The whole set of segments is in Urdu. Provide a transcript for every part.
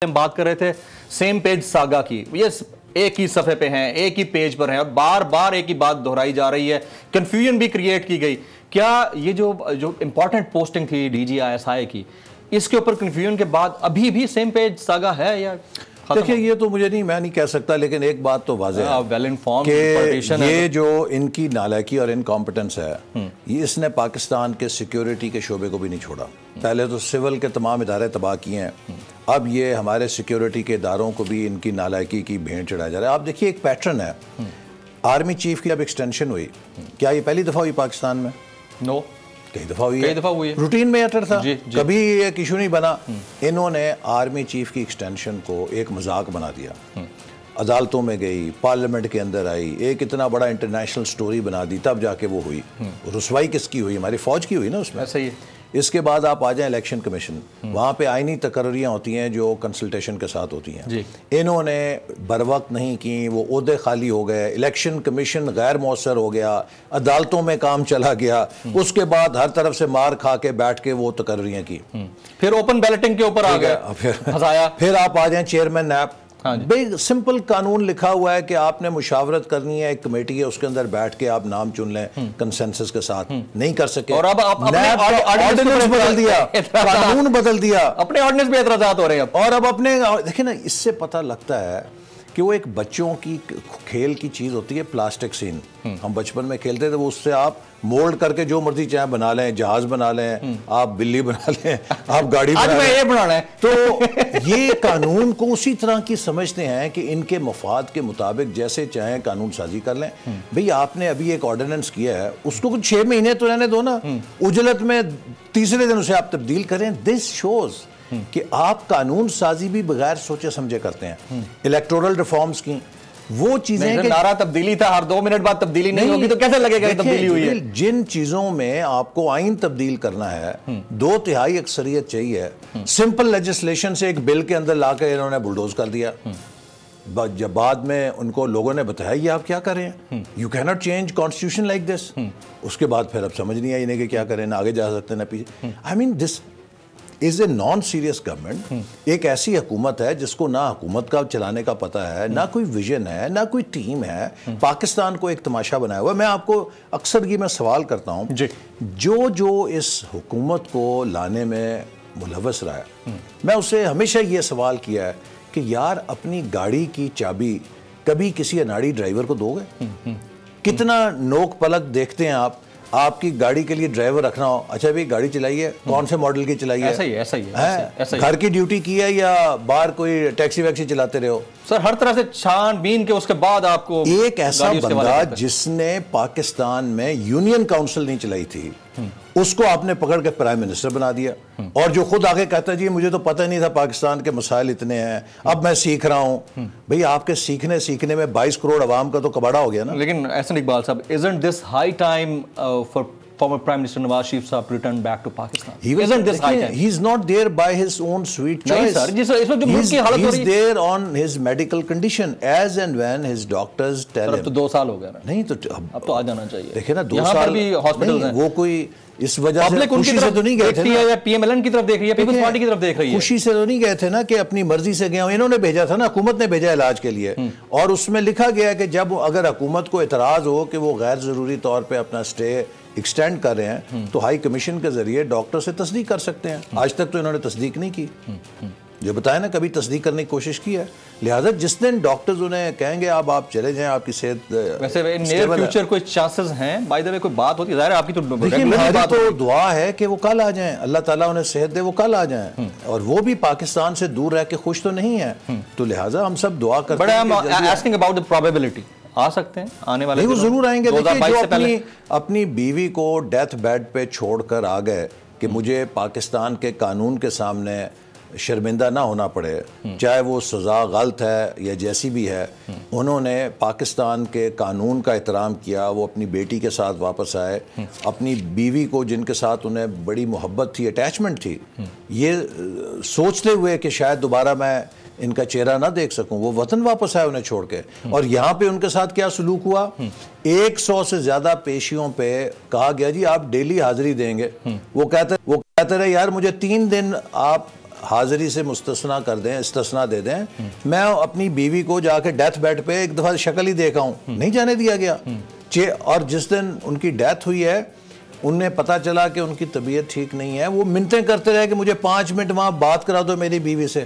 ہم بات کر رہے تھے سیم پیج ساگا کی، یہ ایک ہی صفحے پہ ہیں، ایک ہی پیج پر ہیں اور بار بار ایک ہی بات دہرائی جا رہی ہے، کنفیوژن بھی کریٹ کی گئی۔ کیا یہ جو امپورٹنٹ پوسٹنگ تھی ڈی جی ISI کی، اس کے اوپر کنفیوژن کے بعد ابھی بھی سیم پیج ساگا ہے یا دیکھیں یہ تو مجھے میں نہیں کہہ سکتا، لیکن ایک بات تو واضح ہے کہ یہ جو ان کی نالائکی اور انکمپٹنس ہے، اس نے پاکستان کے سیکیورٹی کے شعبے کو بھی نہیں چھوڑا۔ پہلے تو سول کے تمام ادارے تباہ کیے ہیں، اب یہ ہمارے سیکیورٹی کے اداروں کو بھی ان کی نالائکی کی بھینٹ چڑھایا جا رہا ہے۔ آپ دیکھیے ایک پیٹرن ہے، آرمی چیف کی اب ایکسٹینشن ہوئی، کیا یہ پہلی دفعہ ہوئی پاکستان میں؟ نو، کئی دفعہ ہوئی ہے، روٹین میں ایٹر تھا، کبھی ایک ایشو نہیں بنا۔ انہوں نے آرمی چیف کی ایکسٹینشن کو ایک مذاق بنا دیا، عدالتوں میں گئی، پارلیمنٹ کے اندر آئی، ایک اتنا بڑا انٹرنیشنل سٹوری بنا دی، تب جا کے وہ ہوئی۔ رسوائی کس کی ہوئی؟ ہماری فوج کی ہوئی نا اس میں۔ صحیح۔ اس کے بعد آپ آ جائیں الیکشن کمیشن، وہاں پہ آئینی تقرریاں ہوتی ہیں جو کنسلٹیشن کے ساتھ ہوتی ہیں، انہوں نے بروقت نہیں کی، وہ عہدے خالی ہو گئے، الیکشن کمیشن غیر مؤثر ہو گیا، عدالتوں میں کام چلا گیا، اس کے بعد ہر طرف سے مار کھا کے بیٹھ کے وہ تقرریاں کی، پھر اوپن بیلٹنگ کے اوپر آ گیا، پھر آپ آ جائیں چیئرمین نیب۔ بھئی سمپل قانون لکھا ہوا ہے کہ آپ نے مشاورت کرنی ہے، ایک کمیٹی ہے، اس کے اندر بیٹھ کے آپ نام چن لیں کنسنسس کے ساتھ، نہیں کر سکے، اور اب آرڈیننس بدل دیا، قانون بدل دیا، اپنے آرڈیننس پہ اعتراضات ہو رہے ہیں اور اب اپنے دیکھیں نا، اس سے پتہ لگتا ہے کہ وہ ایک بچوں کی کھیل کی چیز ہوتی ہے پلاسٹک سین، ہم بچپن میں کھیلتے تھے، وہ اس سے آپ مولڈ کر کے جو مرضی چاہیں بنا لیں، جہاز بنا لیں، آپ بلی بنا لیں، آپ گاڑی بنا لیں، تو یہ قانون کو اسی طرح کی سمجھتے ہیں کہ ان کے مفاد کے مطابق جیسے چاہیں قانون سازی کر لیں۔ بھئی آپ نے ابھی ایک آرڈیننس کیا ہے، اس کو کچھ 6 مہینے تو رہنے دو نا، اجلت میں تیسرے دن اسے آپ تبدیل کریں۔ دس شوز کہ آپ قانون سازی بھی بغیر سوچے سمجھے کرتے ہیں۔ الیکٹورل ریفارمز کی وہ چیزیں کہ نعرہ تبدیلی تھا، ہر 2 منٹ بعد تبدیلی نہیں ہوگی تو کیسے لگے گا کہ تبدیلی ہوئی ہے؟ جن چیزوں میں آپ کو آئین تبدیل کرنا ہے 2/3 اکثریت چاہیے، سمپل لیجسلیشن سے ایک بل کے اندر لا کے انہوں نے بلڈوز کر دیا۔ جب بعد میں ان کو لوگوں نے بتایا یہ آپ کیا کر رہے ہیں، you can not change constitution like this, اس کے بعد پھر اب سمجھ نہیں آئی انہیں کہ کیا کریں، نہ آگے جا سکتے نہ پیچھے۔ آئی مین دس از اے نان سیریس گورنمنٹ۔ ایک ایسی حکومت ہے جس کو نہ حکومت کا چلانے کا پتہ ہے، نہ کوئی ویژن ہے، نہ کوئی ٹیم ہے، پاکستان کو ایک تماشا بنایا ہوا ہے۔ میں آپ کو اکثر یہ میں سوال کرتا ہوں، جو اس حکومت کو لانے میں ملوث رہا ہے، میں اسے ہمیشہ یہ سوال کیا ہے کہ یار اپنی گاڑی کی چابی کبھی کسی اناڑی ڈرائیور کو دو گے؟ کتنا نوک پلک دیکھتے ہیں آپ کی گاڑی کے لیے ڈرائیور رکھنا ہو، اچھا بھی گاڑی چلائیے، کون سے ماڈل کی چلائیے، ایسا ہی ہے، گھر کی ڈیوٹی کی ہے یا باہر کوئی ٹیکسی ویکسی چلاتے رہے ہو؟ سر ہر طرح سے چھان بین کے اس کے بعد آپ کو ایک ایسا بندہ جس نے پاکستان میں یونین کاؤنسل نہیں چلائی تھی، اس کو آپ نے پکڑ کے پرائم منسٹر بنا دیا، اور جو خود آگے کہتا ہے جی مجھے تو پتہ نہیں تھا پاکستان کے مسائل اتنے ہیں، اب میں سیکھ رہا ہوں۔ بھئی آپ کے سیکھنے میں 22 کروڑ عوام کا تو کباڑا ہو گیا نا۔ لیکن احسن اقبال صاحب، isn't this high time for former Prime Minister Nawaz Sharif Saab to return back to Pakistan? Isn't this high time? He's not there by his own sweet choice. نہیں سر، اس وقت جو ملک کی حالت ہو رہی ہے، he's there on his medical condition as and when his doctors tell him. اب تو 2 سال ہو گیا نا، نہیں تو اب تو آ جانا چاہیے۔ دیکھیں نا 2 یہاں پر سال بھی ہاسپٹلز ہیں، وہ کوئی اس وجہ سے خوشی سے تو نہیں گئے تھے نا، یا PMLN کی طرف دیکھ رہی ہے، پیپلز پارٹی کی طرف دیکھ رہی ہے، خوشی سے تو نہیں گئے تھے نا کہ اپنی مرضی سے گئے ہوں، انہوں نے بھیجا تھا نا، حکومت نے بھیجا علاج کے لیے، اور اس میں لکھا گیا کہ جب اگر حکومت کو اعتراض ہو کہ وہ غیر ضروری طور پہ اپنا سٹے ایکسٹینڈ کر رہے ہیں تو ہائی کمیشن کے ذریعے ڈاکٹر سے تصدیق کر سکتے ہیں۔ آج تک تو انہوں نے تصدیق نہیں کی، جو بتایا نا کبھی تصدیق کرنے کی کوشش کی ہے، لہٰذا جس دن ڈاکٹرز انہیں کہیں گے اب آپ چلے جائیں، آپ کی صحت ویسے نیئر فیوچر کوئی چانسز ہیں؟ بائی دا وے کوئی بات ہوتی ہے، ظاہر ہے آپ کی تو ہماری تو دعا ہے کہ وہ کل آ جائیں، اللہ تعالیٰ انہیں صحت دے، وہ کل آ جائیں، اور وہ بھی پاکستان سے دور رہ کے خوش تو نہیں ہیں، تو لہٰذا ہم سب دعا کرتے ہیں۔ But I am asking about the probability, آ سکتے ہیں آنے والے نہیں، وہ ضرور آئیں گے۔ دیکھیے جو اپنی بیوی کو ڈیتھ بیڈ پہ چھوڑ کر آ گئے کہ مجھے پاکستان کے قانون کے سامنے شرمندہ نہ ہونا پڑے، چاہے وہ سزا غلط ہے یا جیسی بھی ہے، انہوں نے پاکستان کے قانون کا احترام کیا، وہ اپنی بیٹی کے ساتھ واپس آئے، اپنی بیوی کو جن کے ساتھ انہیں بڑی محبت تھی، اٹیچمنٹ تھی، یہ سوچتے ہوئے کہ شاید دوبارہ میں ان کا چہرہ نہ دیکھ سکوں، وہ وطن واپس آئے انہیں چھوڑ کے، اور یہاں پہ ان کے ساتھ کیا سلوک ہوا؟ 100 سے زیادہ پیشیوں پہ کہا گیا جی آپ ڈیلی حاضری دیں گے، وہ کہتے رہے یار مجھے 3 دن آپ حاضری سے مستثنا کر دیں, استثنا دے دیں. میں اپنی بیوی کو جا کے ڈیتھ بیڈ پہ ایک دفعہ شکل ہی دیکھا ہوں, نہیں جانے دیا گیا. اور جس دن ان کی ڈیتھ ہوئی ہے انہیں پتا چلا کہ ان کی طبیعت ٹھیک نہیں ہے, وہ منتیں کرتے رہے کہ مجھے 5 منٹ وہاں بات کرا دو میری بیوی سے.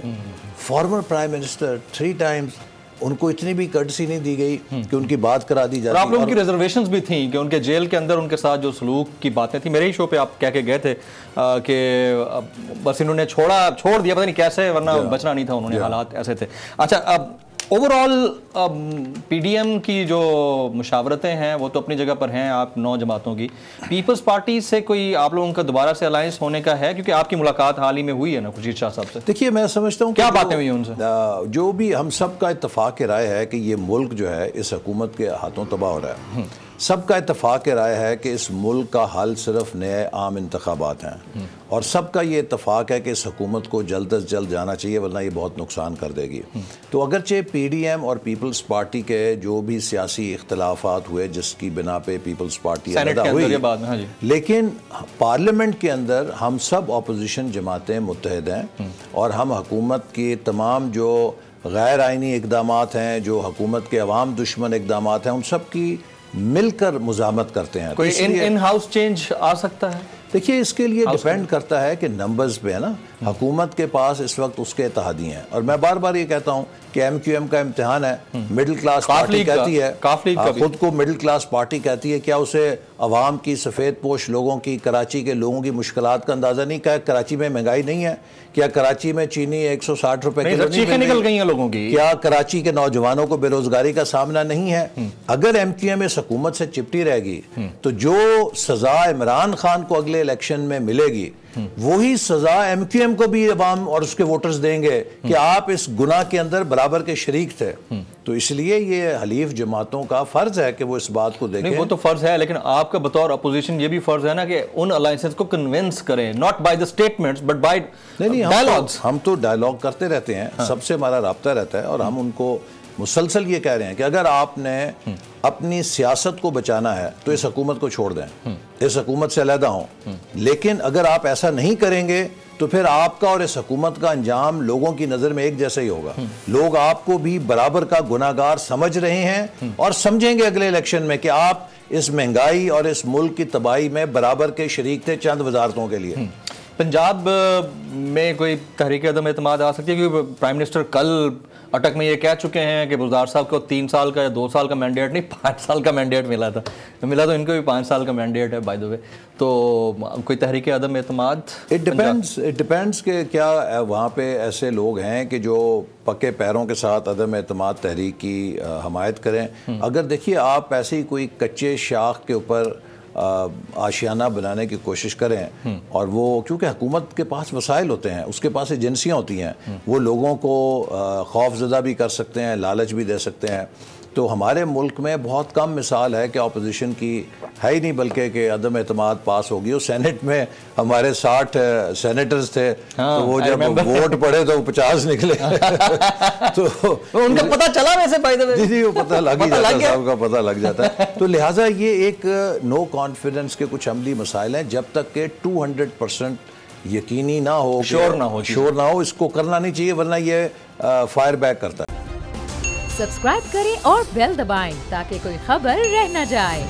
فارمر پرائم منسٹر 3 ٹائمز, ان کو اتنی بھی کرٹسی نہیں دی گئی کہ ان کی بات کرا دی جاتی. اور آپ لوگوں کی ریزرویشنز بھی تھیں کہ ان کے جیل کے اندر ان کے ساتھ جو سلوک کی باتیں تھیں, میرے ہی شو پہ آپ کہہ کے گئے تھے کہ بس انہوں نے چھوڑ دیا, پتہ نہیں کیسے, ورنہ بچنا نہیں تھا انہوں نے, حالات ایسے تھے. اچھا, اب overall P D M کی جو مشاورتیں ہیں وہ تو اپنی جگہ پر ہیں آپ 9 جماعتوں کی. پیپلز پارٹی سے کوئی آپ لوگوں کا دوبارہ سے الائنس ہونے کا ہے, کیونکہ آپ کی ملاقات حال ہی میں ہوئی ہے نا خورشید شاہ صاحب سے؟ دیکھیے میں سمجھتا ہوں کیا باتیں ہوئی ہیں ان سے؟ جو بھی ہم سب کا اتفاق رائے ہے کہ یہ ملک جو ہے اس حکومت کے ہاتھوں تباہ ہو رہا ہے. سب کا اتفاق رائے ہے کہ اس ملک کا حل صرف نئے عام انتخابات ہیں, اور سب کا یہ اتفاق ہے کہ اس حکومت کو جلد از جلد جانا چاہیے ورنہ یہ بہت نقصان کر دے گی. تو اگرچہ پی ڈی ایم اور پیپلز پارٹی کے جو بھی سیاسی اختلافات ہوئے جس کی بنا پہ پیپلز پارٹی علیحدہ ہوئی, لیکن پارلیمنٹ کے اندر ہم سب اپوزیشن جماعتیں متحد ہیں, اور ہم حکومت کی تمام جو غیر آئینی اقدامات ہیں, جو حکومت کے عوام دشمن اقدامات ہیں, ان سب کی مل کر مزاحمت کرتے ہیں. کوئی ان ہاؤس چینج آ سکتا ہے؟ دیکھیے اس کے لیے ڈیپینڈ کرتا ہے کہ نمبرز پہ ہے نا. حکومت کے پاس اس وقت اس کے اتحادی ہیں, اور میں بار بار یہ کہتا ہوں کہ ایم کیو ایم کا امتحان ہے. مڈل کلاس پارٹی کہتی ہے, خود کو مڈل کلاس پارٹی کہتی ہے, کیا اسے عوام کی, سفید پوش لوگوں کی, کراچی کے لوگوں کی مشکلات کا اندازہ نہیں؟ کیا کراچی میں مہنگائی نہیں ہے؟ کیا کراچی میں چینی 160 روپے کلو چیخیں نکل گئی ہیں لوگوں کی؟ کیا کراچی کے نوجوانوں کو بے روزگاری کا سامنا نہیں ہے؟ اگر ایم کیو ایم اس حکومت سے چپٹی رہے گی تو جو سزا عمران خان کو اگلے الیکشن میں ملے گی وہی سزا ایم کیو ایم کو بھی عوام اور اس کے ووٹرز دیں گے کہ آپ اس گناہ کے اندر برابر کے شریک تھے. تو اس لیے یہ حلیف جماعتوں کا فرض ہے کہ وہ اس بات کو دیکھیں. وہ تو فرض ہے, لیکن آپ کا بطور اپوزیشن یہ بھی فرض ہے نا کہ ان الائنسز کو کنونس کریں, not by the statements but by dialogues. ہم تو ڈائلاگ کرتے رہتے ہیں, سب سے ہمارا رابطہ رہتا ہے, اور ہم ان کو مسلسل یہ کہہ رہے ہیں کہ اگر آپ نے اپنی سیاست کو بچانا ہے تو اس حکومت کو چھوڑ دیں, اس حکومت سے علیحدہ ہوں. لیکن اگر آپ ایسا نہیں کریں گے تو پھر آپ کا اور اس حکومت کا انجام لوگوں کی نظر میں ایک جیسا ہی ہوگا. لوگ آپ کو بھی برابر کا گناہگار سمجھ رہے ہیں, اور سمجھیں گے اگلے الیکشن میں کہ آپ اس مہنگائی اور اس ملک کی تباہی میں برابر کے شریک تھے چند وزارتوں کے لیے. پنجاب میں کوئی تحریک عدم اعتماد آ سکتی ہے؟ کیونکہ پرائم منسٹر کل اٹک میں یہ کہہ چکے ہیں کہ بزدار صاحب کو 3 سال کا یا 2 سال کا مینڈیٹ نہیں 5 سال کا مینڈیٹ ملا تو ان کو بھی 5 سال کا مینڈیٹ ہے بائی دی وے. تو کوئی تحریک عدم اعتماد؟ اٹ ڈیپینڈس کہ کیا وہاں پہ ایسے لوگ ہیں کہ جو پکے پیروں کے ساتھ عدم اعتماد تحریک کی حمایت کریں. اگر دیکھیے آپ ایسے ہی کوئی کچے شاخ کے اوپر آشیانہ بنانے کی کوشش کریں, اور وہ کیونکہ حکومت کے پاس وسائل ہوتے ہیں, اس کے پاس ایجنسیاں ہوتی ہیں, وہ لوگوں کو خوف زدہ بھی کر سکتے ہیں, لالچ بھی دے سکتے ہیں. تو ہمارے ملک میں بہت کم مثال ہے کہ اپوزیشن کی ہے ہی نہیں بلکہ کہ عدم اعتماد پاس ہوگی. اور سینٹ میں ہمارے 60 سینیٹرز تھے, تو وہ جب ووٹ پڑے تو 50 نکلے. تو ان کا پتہ چلا ویسے بائی دی وے؟ جی وہ پتہ لگ ہی جاتا ہے, صاحب کا پتہ لگ جاتا ہے. تو لہٰذا یہ ایک نو کانفیڈنس کے کچھ عملی مسائل ہیں. جب تک کہ 200% یقینی نہ ہو, شور نہ ہو, اس کو کرنا نہیں چاہیے, ورنہ یہ فائر بیک کرتا ہے. سبسکرائب کریں اور بیل دبائیں تاکہ کوئی خبر رہ نہ جائے.